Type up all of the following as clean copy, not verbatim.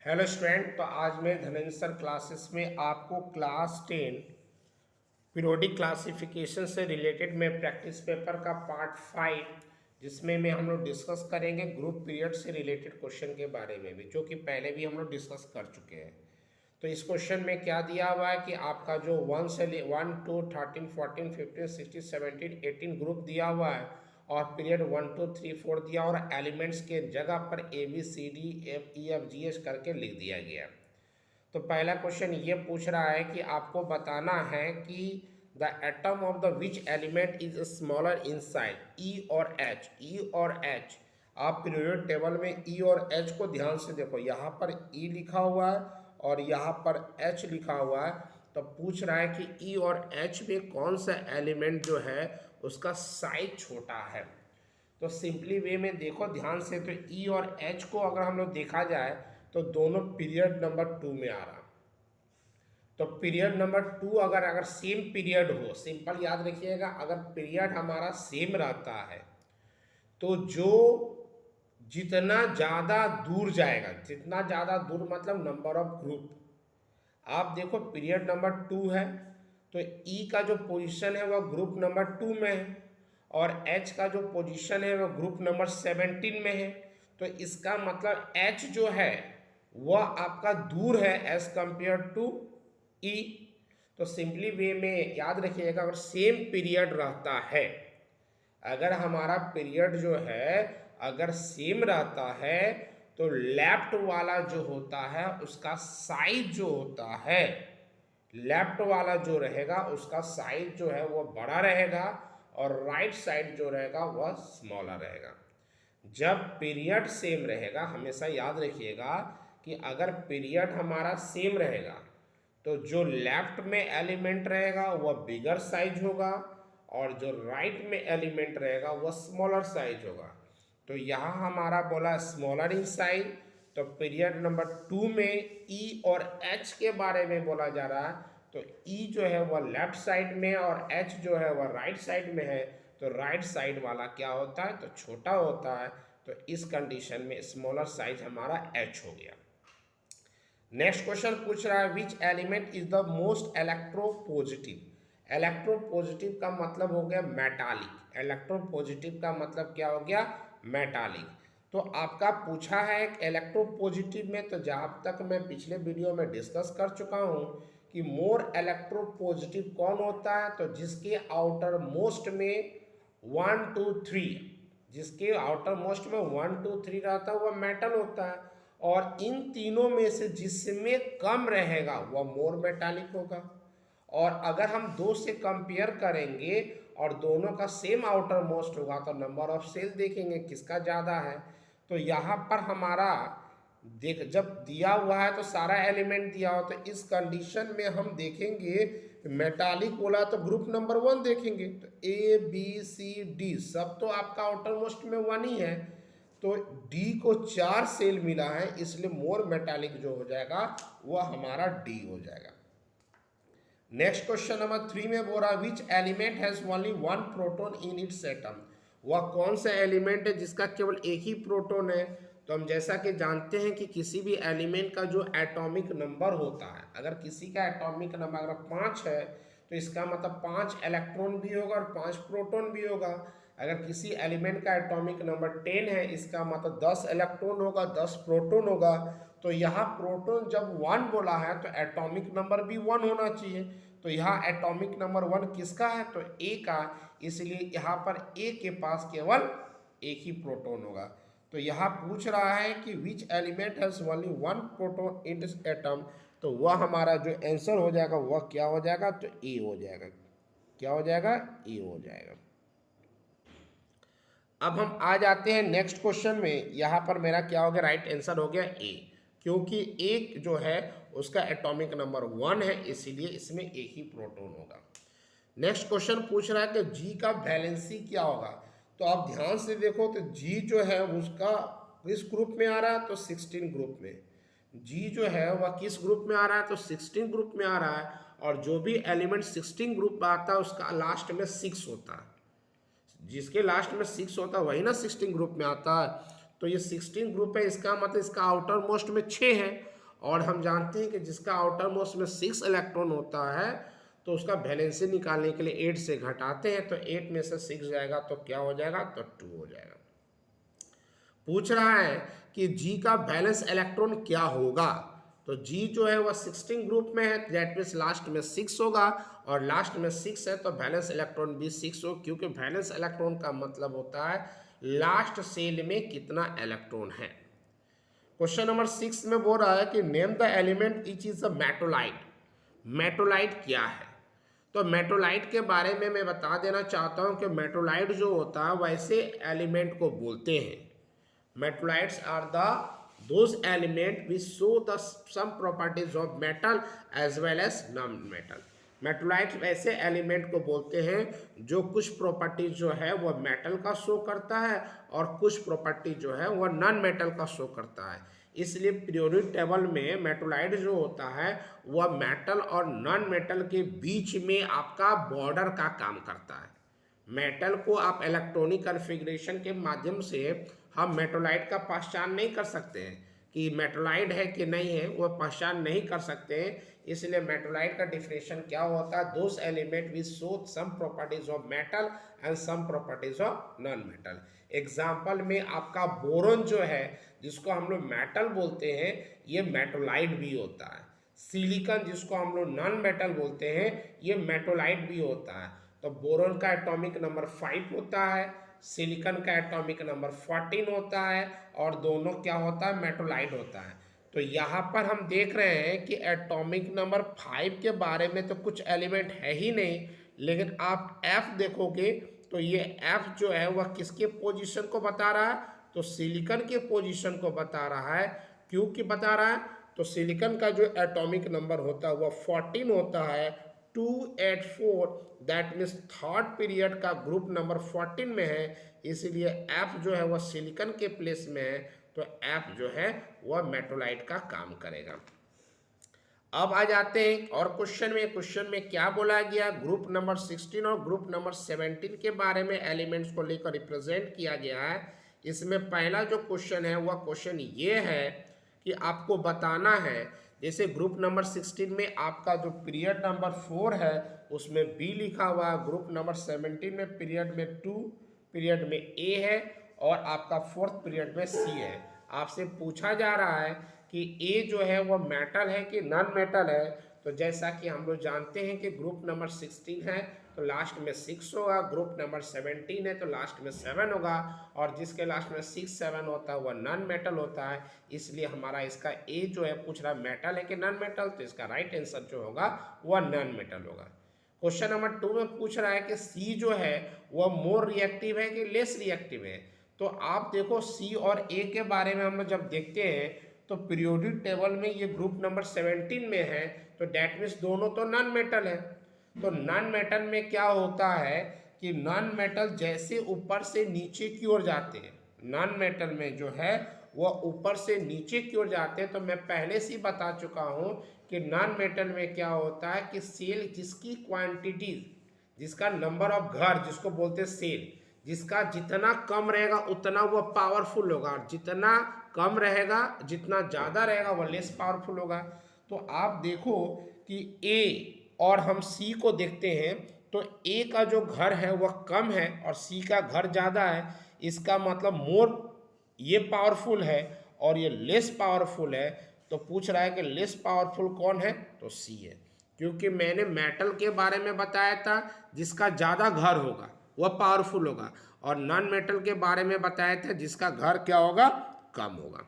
Hello student. तो आज मैं धनेंद्र सर क्लासेस में आपको क्लास 10 पीरियोडिक क्लासिफिकेशन से रिलेटेड में प्रैक्टिस पेपर का पार्ट 5 जिसमें हम लोग डिस्कस करेंगे ग्रुप पीरियड से रिलेटेड क्वेश्चन के बारे में भी, जो कि पहले भी हम लोग डिस्कस कर चुके हैं। तो इस क्वेश्चन में क्या दिया हुआ है कि आपका जो 1 से 1 2 13 14 15 16 17 18 ग्रुप दिया हुआ है और पीरियड 1 2 3 4 दिया और एलिमेंट्स के जगह पर ABCDEFGH करके लिख दिया गया। तो पहला क्वेश्चन ये पूछ रहा है कि आपको बताना है कि the atom of the which element is smaller in size E और एच। ई और एच आप पीरियोडिक टेबल में ई और एच को ध्यान से देखो, यहाँ पर ई लिखा हुआ है और यहाँ पर एच लिखा हुआ है। तो पूछ रहा है कि ई और एच में कौन सा एलिमेंट जो है उसका साइज छोटा है। तो सिंपली वे में देखो ध्यान से, तो ई और एच को अगर हम लोग देखा जाए तो दोनों पीरियड नंबर 2 में आ रहा। तो पीरियड नंबर 2 अगर सेम पीरियड हो, सिंपल याद रखिएगा, अगर पीरियड हमारा सेम रहता है तो जो जितना ज़्यादा दूर जाएगा, जितना ज़्यादा दूर मतलब नंबर ऑफ ग्रुप। आप देखो पीरियड नंबर 2 है तो ई का जो पोजीशन है वह ग्रुप नंबर 2 में है और एच का जो पोजीशन है वह ग्रुप नंबर 17 में है। तो इसका मतलब एच जो है वह आपका दूर है एज कंपेयर टू ई। तो सिंपली वे में याद रखिएगा, अगर सेम पीरियड रहता है, अगर हमारा पीरियड जो है अगर सेम रहता है तो लेफ्ट वाला जो होता है उसका साइज जो होता है, लेफ्ट वाला जो रहेगा उसका साइज जो है वो बड़ा रहेगा और राइट साइड जो रहेगा वह स्मॉलर रहेगा। जब पीरियड सेम रहेगा, हमेशा याद रखिएगा कि अगर पीरियड हमारा सेम रहेगा तो जो लेफ्ट में एलिमेंट रहेगा वह बिगर साइज होगा और जो राइट में एलिमेंट रहेगा वह स्मॉलर साइज होगा। तो यहाँ हमारा बोला स्मॉलर इन साइज, तो पीरियड नंबर 2 में ई और एच के बारे में बोला जा रहा है। तो ई जो है वह लेफ्ट साइड में और एच जो है वह राइट साइड में है। तो राइट साइड वाला क्या होता है तो छोटा होता है। तो इस कंडीशन में स्मॉलर साइज हमारा एच हो गया। नेक्स्ट क्वेश्चन पूछ रहा है विच element is the most electropositive. Electropositive का मतलब हो गया मेटालिक। इलेक्ट्रोपॉजिटिव का मतलब क्या हो गया मेटालिक। तो आपका पूछा है इलेक्ट्रोपॉजिटिव में, तो जहाँ तक मैं पिछले वीडियो में डिस्कस कर चुका हूँ कि मोर इलेक्ट्रोपॉजिटिव कौन होता है, तो जिसके आउटर मोस्ट में 1 2 3, जिसके आउटर मोस्ट में 1 2 3 रहता है वह मेटल होता है और इन तीनों में से जिसमें कम रहेगा वह मोर मेटालिक होगा। और अगर हम दो से कंपेयर करेंगे और दोनों का सेम आउटर मोस्ट होगा तो नंबर ऑफ सेल देखेंगे किसका ज़्यादा है। तो यहाँ पर हमारा देख जब दिया हुआ है तो सारा एलिमेंट दिया हो, तो इस कंडीशन में हम देखेंगे मेटालिक बोला तो ग्रुप नंबर 1 देखेंगे, तो ए बी सी डी सब तो आपका आउटर मोस्ट में 1 ही है। तो डी को 4 सेल मिला है, इसलिए मोर मेटालिक जो हो जाएगा वह हमारा डी हो जाएगा। नेक्स्ट क्वेश्चन नंबर 3 में बोल रहा which element has only 1 proton in its atom. वह कौन सा एलिमेंट है जिसका केवल एक ही प्रोटॉन है। तो हम जैसा कि जानते हैं कि किसी भी एलिमेंट का जो एटॉमिक नंबर होता है, अगर किसी का एटॉमिक नंबर अगर 5 है तो इसका मतलब 5 इलेक्ट्रॉन भी होगा और 5 प्रोटॉन भी होगा। अगर किसी एलिमेंट का एटॉमिक नंबर 10 है, इसका मतलब 10 इलेक्ट्रॉन होगा 10 प्रोटॉन होगा। तो यहाँ प्रोटॉन जब 1 बोला है तो एटॉमिक नंबर भी 1 होना चाहिए। तो यहाँ एटॉमिक नंबर 1 किसका है तो ए का, इसलिए यहाँ पर ए के पास केवल एक ही प्रोटॉन होगा। तो यहाँ पूछ रहा है कि which element has only 1 proton in its atom, तो वह हमारा जो आंसर हो जाएगा वह क्या हो जाएगा तो ए हो जाएगा। क्या हो जाएगा ए हो जाएगा। अब हम आ जाते हैं नेक्स्ट क्वेश्चन में। यहाँ पर मेरा क्या हो गया राइट आंसर हो गया ए, क्योंकि एक जो है उसका एटॉमिक नंबर 1 है, इसीलिए इसमें एक ही प्रोटॉन होगा। नेक्स्ट क्वेश्चन पूछ रहा है कि जी का वैलेंसी क्या होगा। तो आप ध्यान से देखो तो जी जो है उसका किस ग्रुप में आ रहा है तो 16 ग्रुप में। जी जो है वह किस ग्रुप में आ रहा है तो 16 ग्रुप में आ रहा है और जो भी एलिमेंट 16 ग्रुप में आता है उसका लास्ट में 6 होता है। जिसके लास्ट में 6 होता है वही ना 16 ग्रुप में आता है। तो ये 16 ग्रुप है, इसका मतलब इसका आउटर मोस्ट में 6 है और हम जानते हैं कि जिसका आउटर मोस्ट में 6 इलेक्ट्रॉन होता है तो उसका वैलेंसी निकालने के लिए 8 से घटाते हैं, तो 8 में से 6 जाएगा तो क्या हो जाएगा, तो 2 हो जाएगा। पूछ रहा है कि G का बैलेंस इलेक्ट्रॉन क्या होगा, तो G जो है वह 16 ग्रुप में है, दैट मीन्स लास्ट में 6 होगा, और लास्ट में 6 है तो बैलेंस इलेक्ट्रॉन भी 6 हो, क्योंकि बैलेंस इलेक्ट्रॉन का मतलब होता है लास्ट सेल में कितना इलेक्ट्रॉन है। क्वेश्चन नंबर 6 में बोल रहा है कि name the element etch is a मेटोलाइट। मेटोलाइट क्या है, तो मेटोलाइट के बारे में मैं बता देना चाहता हूं कि मेटोलाइट जो होता है वैसे एलिमेंट को बोलते हैं। Metallites are those element which show the some properties of metal as well as non-metal। मेटोलाइट ऐसे एलिमेंट को बोलते हैं जो कुछ प्रॉपर्टी जो है वह मेटल का शो करता है और कुछ प्रॉपर्टी जो है वह नॉन मेटल का शो करता है। इसलिए पीरियोडिक टेबल में मेटोलाइट जो होता है वह मेटल और नॉन मेटल के बीच में आपका बॉर्डर का काम करता है। मेटल को आप इलेक्ट्रॉनिक कॉन्फ़िगरेशन के माध्यम से हम मेटोलाइट का पहचान नहीं कर सकते हैं कि मेटोलाइट है कि नहीं है, वह पहचान नहीं कर सकते हैं। इसलिए मेटोलाइट का डिफिनेशन क्या होता है, those element which show some properties of metal and some properties of non metal. Example में आपका बोरोन जो है जिसको हम लोग मेटल बोलते हैं ये मेटोलाइट भी होता है। सिलिकॉन जिसको हम लोग नॉन मेटल बोलते हैं ये मेटोलाइट भी होता है। तो बोरोन का एटॉमिक नंबर 5 होता है, सिलिकॉन का एटॉमिक नंबर 14 होता है, और दोनों क्या होता है, मेटोलाइट होता है। तो यहाँ पर हम देख रहे हैं कि एटॉमिक नंबर 5 के बारे में तो कुछ एलिमेंट है ही नहीं, लेकिन आप F देखोगे तो ये F जो है वह किसके पोजीशन को बता रहा है, तो सिलिकॉन के पोजीशन को बता रहा है। क्यों कि बता रहा है, तो सिलिकॉन का जो एटॉमिक नंबर होता है वह 14 होता है, 284, दैट मीन्स थर्ड पीरियड का ग्रुप नंबर 14 में है, इसलिए F जो है वह सिलिकॉन के प्लेस में है, तो F जो है वह मेटोलाइट का काम करेगा। अब आ जाते हैं और क्वेश्चन में क्या बोला गया, ग्रुप नंबर 16 और ग्रुप नंबर 17 के बारे में एलिमेंट्स को लेकर रिप्रेजेंट किया गया है। इसमें पहला जो क्वेश्चन है वह क्वेश्चन ये है कि आपको बताना है, जैसे ग्रुप नंबर 16 में आपका जो पीरियड नंबर 4 है उसमें बी लिखा हुआ है, ग्रुप नंबर 17 में पीरियड में 2, पीरियड में ए है, और आपका 4th पीरियड में सी है। आपसे पूछा जा रहा है कि ए जो है वह मेटल है कि नॉन मेटल है, तो जैसा कि हम लोग जानते हैं कि ग्रुप नंबर 16 है तो लास्ट में 6 होगा, ग्रुप नंबर 17 है तो लास्ट में 7 होगा, और जिसके लास्ट में 6, 7 होता है वह नॉन मेटल होता है। इसलिए हमारा इसका ए जो है पूछ रहा है मेटल है कि नॉन मेटल, तो इसका राइट आंसर जो होगा वह नॉन मेटल होगा। क्वेश्चन नंबर 2 में पूछ रहा है कि सी जो है वह मोर रिएक्टिव है कि लेस रिएक्टिव है। तो आप देखो सी और ए के बारे में हम लोग जब देखते हैं तो पीरियोडिक टेबल में ये ग्रुप नंबर 17 में है, तो डैट मीन्स दोनों तो नॉन मेटल है। तो नॉन मेटल में क्या होता है कि नॉन मेटल जैसे ऊपर से नीचे की ओर जाते हैं, नॉन मेटल में जो है वह ऊपर से नीचे की ओर जाते हैं। तो मैं पहले से ही बता चुका हूँ कि नॉन मेटल में क्या होता है कि सेल जिसकी क्वांटिटी, जिसका नंबर ऑफ घर जिसको बोलते हैं सेल, जिसका जितना कम रहेगा उतना वह पावरफुल होगा, और जितना कम रहेगा जितना ज़्यादा रहेगा वह लेस पावरफुल होगा। तो आप देखो कि ए और हम सी को देखते हैं तो ए का जो घर है वह कम है और सी का घर ज़्यादा है, इसका मतलब मोर ये पावरफुल है और ये लेस पावरफुल है। तो पूछ रहा है कि लेस पावरफुल कौन है, तो सी है, क्योंकि मैंने मेटल के बारे में बताया था जिसका ज़्यादा घर होगा वह पावरफुल होगा, और नॉन मेटल के बारे में बताया था जिसका घर क्या होगा, कम होगा।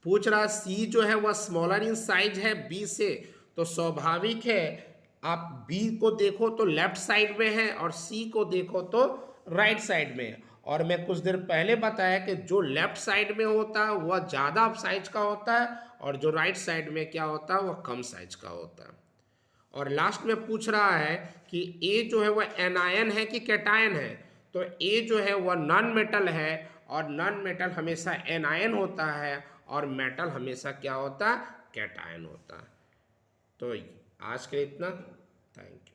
पूछ रहा सी जो है वह स्मॉलर इन साइज है बी से, तो स्वाभाविक है आप बी को देखो तो लेफ्ट साइड में है और सी को देखो तो राइट साइड में है। और मैं कुछ देर पहले बताया कि जो लेफ्ट साइड में होता है वह ज़्यादा साइज का होता है, और जो राइट साइड में क्या होता है वह कम साइज का होता है। और लास्ट में पूछ रहा है कि ए जो है वह एनायन है कि कैटायन है, तो ए जो है वह नॉन मेटल है, और नॉन मेटल हमेशा एनायन होता है और मेटल हमेशा क्या होता है, कैटायन होता है। तो आज के इतना, थैंक यू।